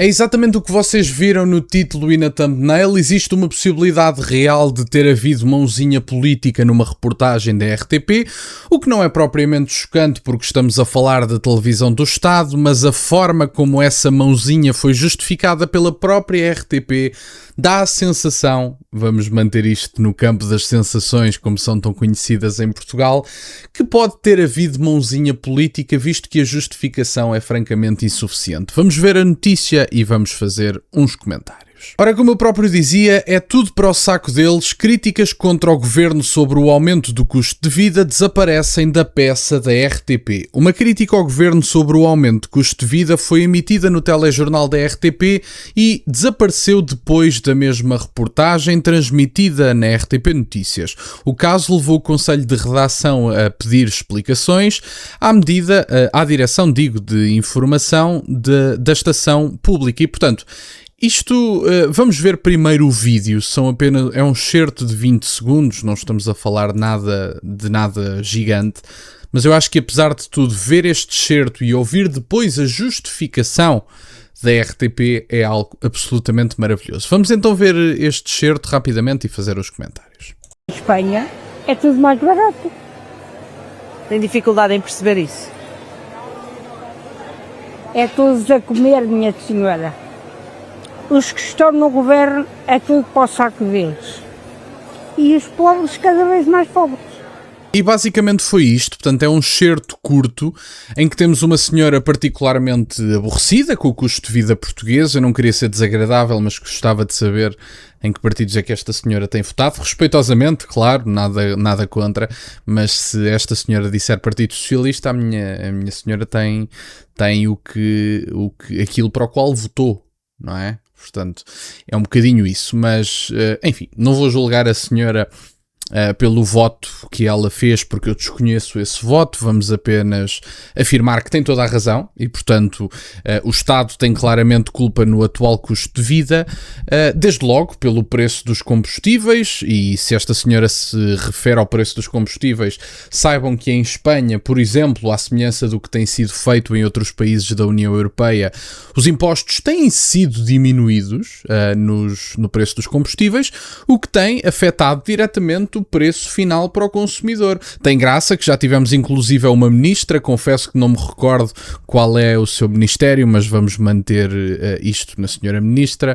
É exatamente o que vocês viram no título e na thumbnail. Existe uma possibilidade real de ter havido mãozinha política numa reportagem da RTP, o que não é propriamente chocante porque estamos a falar da televisão do Estado, mas a forma como essa mãozinha foi justificada pela própria RTP dá a sensação, vamos manter isto no campo das sensações como são tão conhecidas em Portugal, que pode ter havido mãozinha política, visto que a justificação é francamente insuficiente. Vamos ver a notícia e vamos fazer uns comentários. Ora, como eu próprio dizia, é tudo para o saco deles. Críticas contra o governo sobre o aumento do custo de vida desaparecem da peça da RTP. Uma crítica ao governo sobre o aumento de custo de vida foi emitida no telejornal da RTP e desapareceu depois da mesma reportagem transmitida na RTP Notícias. O caso levou o Conselho de Redação a pedir explicações à direção de informação da estação pública e, portanto, vamos ver primeiro o vídeo, é um excerto de 20 segundos, não estamos a falar de nada gigante, mas eu acho que apesar de tudo, ver este excerto e ouvir depois a justificação da RTP é algo absolutamente maravilhoso. Vamos então ver este excerto rapidamente e fazer os comentários. Em Espanha é tudo mais barato. Tem dificuldade em perceber isso? É todos a comer, minha senhora. Os que estão no governo é tudo para o saco deles. E os pobres cada vez mais pobres. E basicamente foi isto, portanto é um excerto curto em que temos uma senhora particularmente aborrecida com o custo de vida português. Eu não queria ser desagradável, mas gostava de saber em que partidos é que esta senhora tem votado. Respeitosamente, claro, nada contra, mas se esta senhora disser Partido Socialista, a minha senhora tem aquilo para o qual votou, não é? Portanto, é um bocadinho isso, mas, enfim, não vou julgar a senhora pelo voto que ela fez, porque eu desconheço esse voto. Vamos apenas afirmar que tem toda a razão e, portanto, o Estado tem claramente culpa no atual custo de vida, desde logo pelo preço dos combustíveis. E se esta senhora se refere ao preço dos combustíveis, saibam que em Espanha, por exemplo, à semelhança do que tem sido feito em outros países da União Europeia, os impostos têm sido diminuídos no preço dos combustíveis, o que tem afetado diretamente o preço final para o consumidor. Tem graça que já tivemos inclusive uma ministra, confesso que não me recordo qual é o seu ministério, mas vamos manter isto na senhora ministra,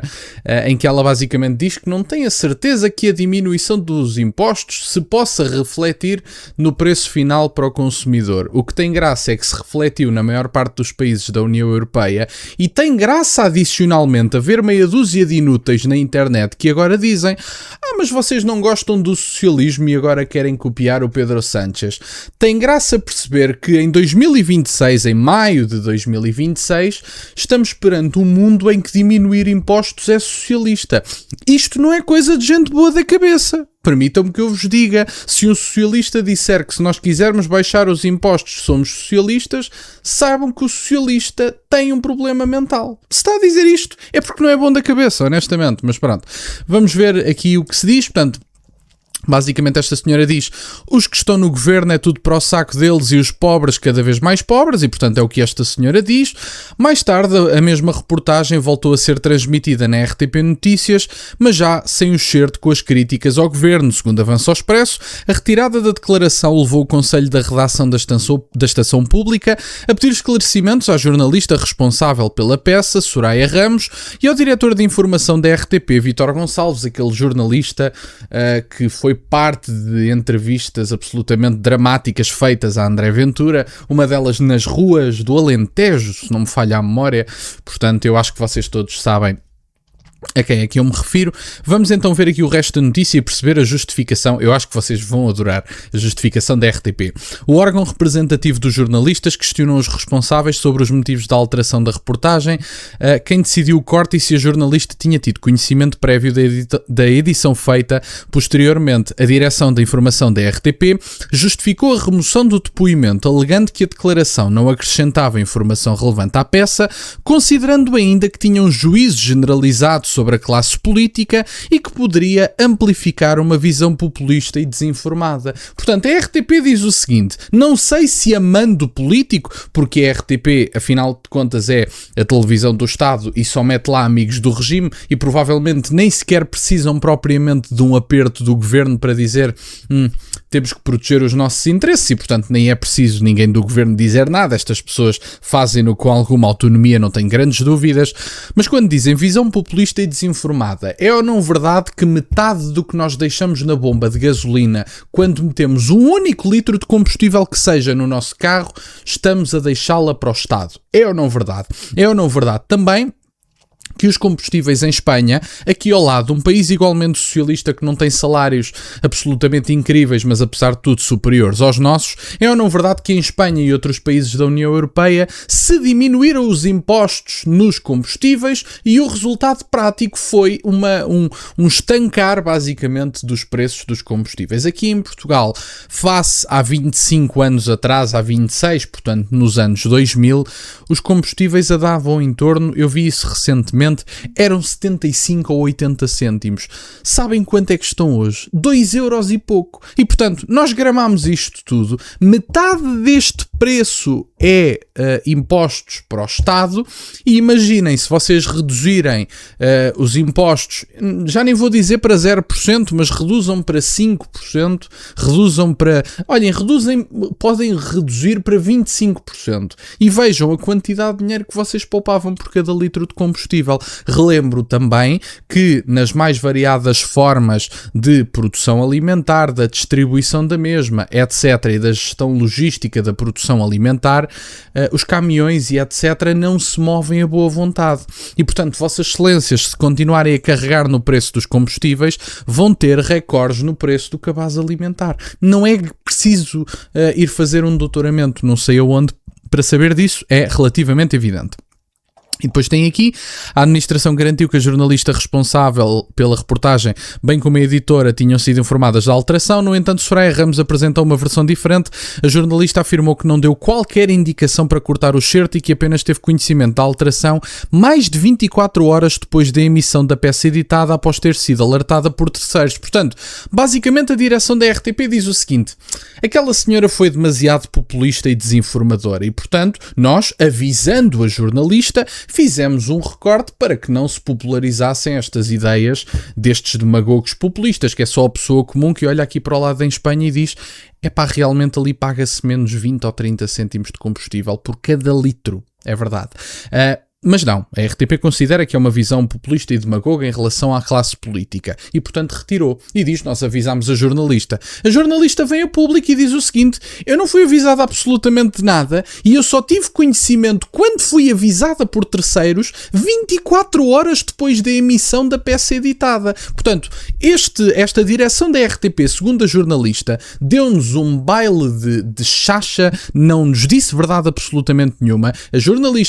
em que ela basicamente diz que não tem a certeza que a diminuição dos impostos se possa refletir no preço final para o consumidor. O que tem graça é que se refletiu na maior parte dos países da União Europeia e tem graça adicionalmente haver meia dúzia de inúteis na internet que agora dizem mas vocês não gostam do socialismo e agora querem copiar o Pedro Sánchez. Tem graça perceber que em 2026, em maio de 2026, estamos perante um mundo em que diminuir impostos é socialista. Isto não é coisa de gente boa da cabeça. Permitam-me que eu vos diga, se um socialista disser que se nós quisermos baixar os impostos somos socialistas, saibam que o socialista tem um problema mental. Se está a dizer isto é porque não é bom da cabeça, honestamente, mas pronto. Vamos ver aqui o que se diz, portanto, basicamente esta senhora diz, os que estão no governo é tudo para o saco deles e os pobres cada vez mais pobres, e portanto é o que esta senhora diz. Mais tarde a mesma reportagem voltou a ser transmitida na RTP Notícias, mas já sem o excerto com as críticas ao governo. Segundo avança o Expresso, a retirada da declaração levou o Conselho da Redação da Estação Pública a pedir esclarecimentos à jornalista responsável pela peça, Soraya Ramos, e ao diretor de informação da RTP, Vítor Gonçalves, aquele jornalista que foi parte de entrevistas absolutamente dramáticas feitas a André Ventura, uma delas nas ruas do Alentejo, se não me falha a memória. Portanto, eu acho que vocês todos sabem a quem é que eu me refiro. Vamos então ver aqui o resto da notícia e perceber a justificação. Eu acho que vocês vão adorar a justificação da RTP. O órgão representativo dos jornalistas questionou os responsáveis sobre os motivos da alteração da reportagem, quem decidiu o corte e se a jornalista tinha tido conhecimento prévio da edição feita posteriormente. A direção da informação da RTP justificou a remoção do depoimento, alegando que a declaração não acrescentava informação relevante à peça, considerando ainda que tinha um juízo generalizado sobre a classe política e que poderia amplificar uma visão populista e desinformada. Portanto, a RTP diz o seguinte: não sei se amando político, porque a RTP, afinal de contas, é a televisão do Estado e só mete lá amigos do regime e provavelmente nem sequer precisam propriamente de um aperto do governo para dizer temos que proteger os nossos interesses e, portanto, nem é preciso ninguém do governo dizer nada. Estas pessoas fazem-no com alguma autonomia, não tenho grandes dúvidas. Mas quando dizem visão populista e desinformada, é ou não verdade que metade do que nós deixamos na bomba de gasolina quando metemos um único litro de combustível que seja no nosso carro, estamos a deixá-la para o Estado? É ou não verdade? É ou não verdade também que os combustíveis em Espanha, aqui ao lado, um país igualmente socialista que não tem salários absolutamente incríveis, mas apesar de tudo superiores aos nossos, é ou não verdade que em Espanha e outros países da União Europeia se diminuíram os impostos nos combustíveis e o resultado prático foi um estancar, basicamente, dos preços dos combustíveis. Aqui em Portugal, face há 25 anos atrás, há 26, portanto, nos anos 2000, os combustíveis andavam em torno, eu vi isso recentemente, eram 75 ou 80 cêntimos. Sabem quanto é que estão hoje? 2 euros e pouco. E, portanto, nós gramámos isto tudo. Metade deste preço é impostos para o Estado e imaginem, se vocês reduzirem os impostos, já nem vou dizer para 0%, mas reduzam para 5%, reduzam para... Olhem, podem reduzir para 25% e vejam a quantidade de dinheiro que vocês poupavam por cada litro de combustível. Relembro também que nas mais variadas formas de produção alimentar, da distribuição da mesma, etc., e da gestão logística da produção alimentar, os caminhões e etc. não se movem a boa vontade. E, portanto, Vossas Excelências, se continuarem a carregar no preço dos combustíveis, vão ter recordes no preço do cabaz alimentar. Não é preciso ir fazer um doutoramento não sei aonde para saber disso, é relativamente evidente. E depois tem aqui, a administração garantiu que a jornalista responsável pela reportagem, bem como a editora, tinham sido informadas da alteração. No entanto, Soraya Ramos apresentou uma versão diferente. A jornalista afirmou que não deu qualquer indicação para cortar o certo e que apenas teve conhecimento da alteração mais de 24 horas depois da emissão da peça editada, após ter sido alertada por terceiros. Portanto, basicamente a direção da RTP diz o seguinte: aquela senhora foi demasiado populista e desinformadora e, portanto, nós, avisando a jornalista, fizemos um recorte para que não se popularizassem estas ideias destes demagogos populistas, que é só a pessoa comum que olha aqui para o lado em Espanha e diz: epá, realmente ali paga-se menos 20 ou 30 cêntimos de combustível por cada litro. É verdade. Mas não, a RTP considera que é uma visão populista e demagoga em relação à classe política e, portanto, retirou. E diz: nós avisámos a jornalista. A jornalista vem a público e diz o seguinte: eu não fui avisada absolutamente de nada e eu só tive conhecimento quando fui avisada por terceiros 24 horas depois da emissão da peça editada. Portanto, esta direção da RTP, segundo a jornalista, deu-nos um baile de chacha, não nos disse verdade absolutamente nenhuma.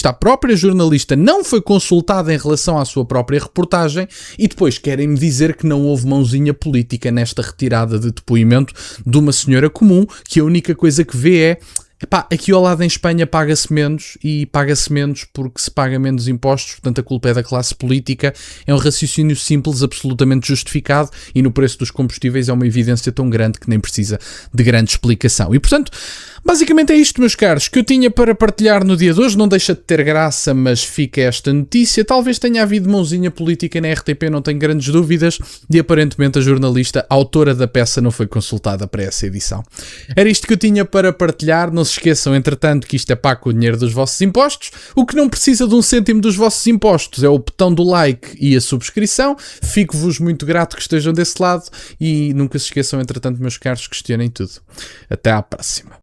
A própria jornalista, não foi consultada em relação à sua própria reportagem e depois querem-me dizer que não houve mãozinha política nesta retirada de depoimento de uma senhora comum que a única coisa que vê é: epá, aqui ao lado em Espanha paga-se menos e paga-se menos porque se paga menos impostos, portanto a culpa é da classe política. É um raciocínio simples, absolutamente justificado, e no preço dos combustíveis é uma evidência tão grande que nem precisa de grande explicação. E, portanto, basicamente é isto, meus caros, que eu tinha para partilhar no dia de hoje. Não deixa de ter graça, mas fica esta notícia. Talvez tenha havido mãozinha política na RTP, não tenho grandes dúvidas, e aparentemente a jornalista, autora da peça, não foi consultada para essa edição. Era isto que eu tinha para partilhar. Não se esqueçam, entretanto, que isto é pago com o dinheiro dos vossos impostos. O que não precisa de um cêntimo dos vossos impostos é o botão do like e a subscrição. Fico-vos muito grato que estejam desse lado e nunca se esqueçam, entretanto, meus caros, questionem tudo. Até à próxima.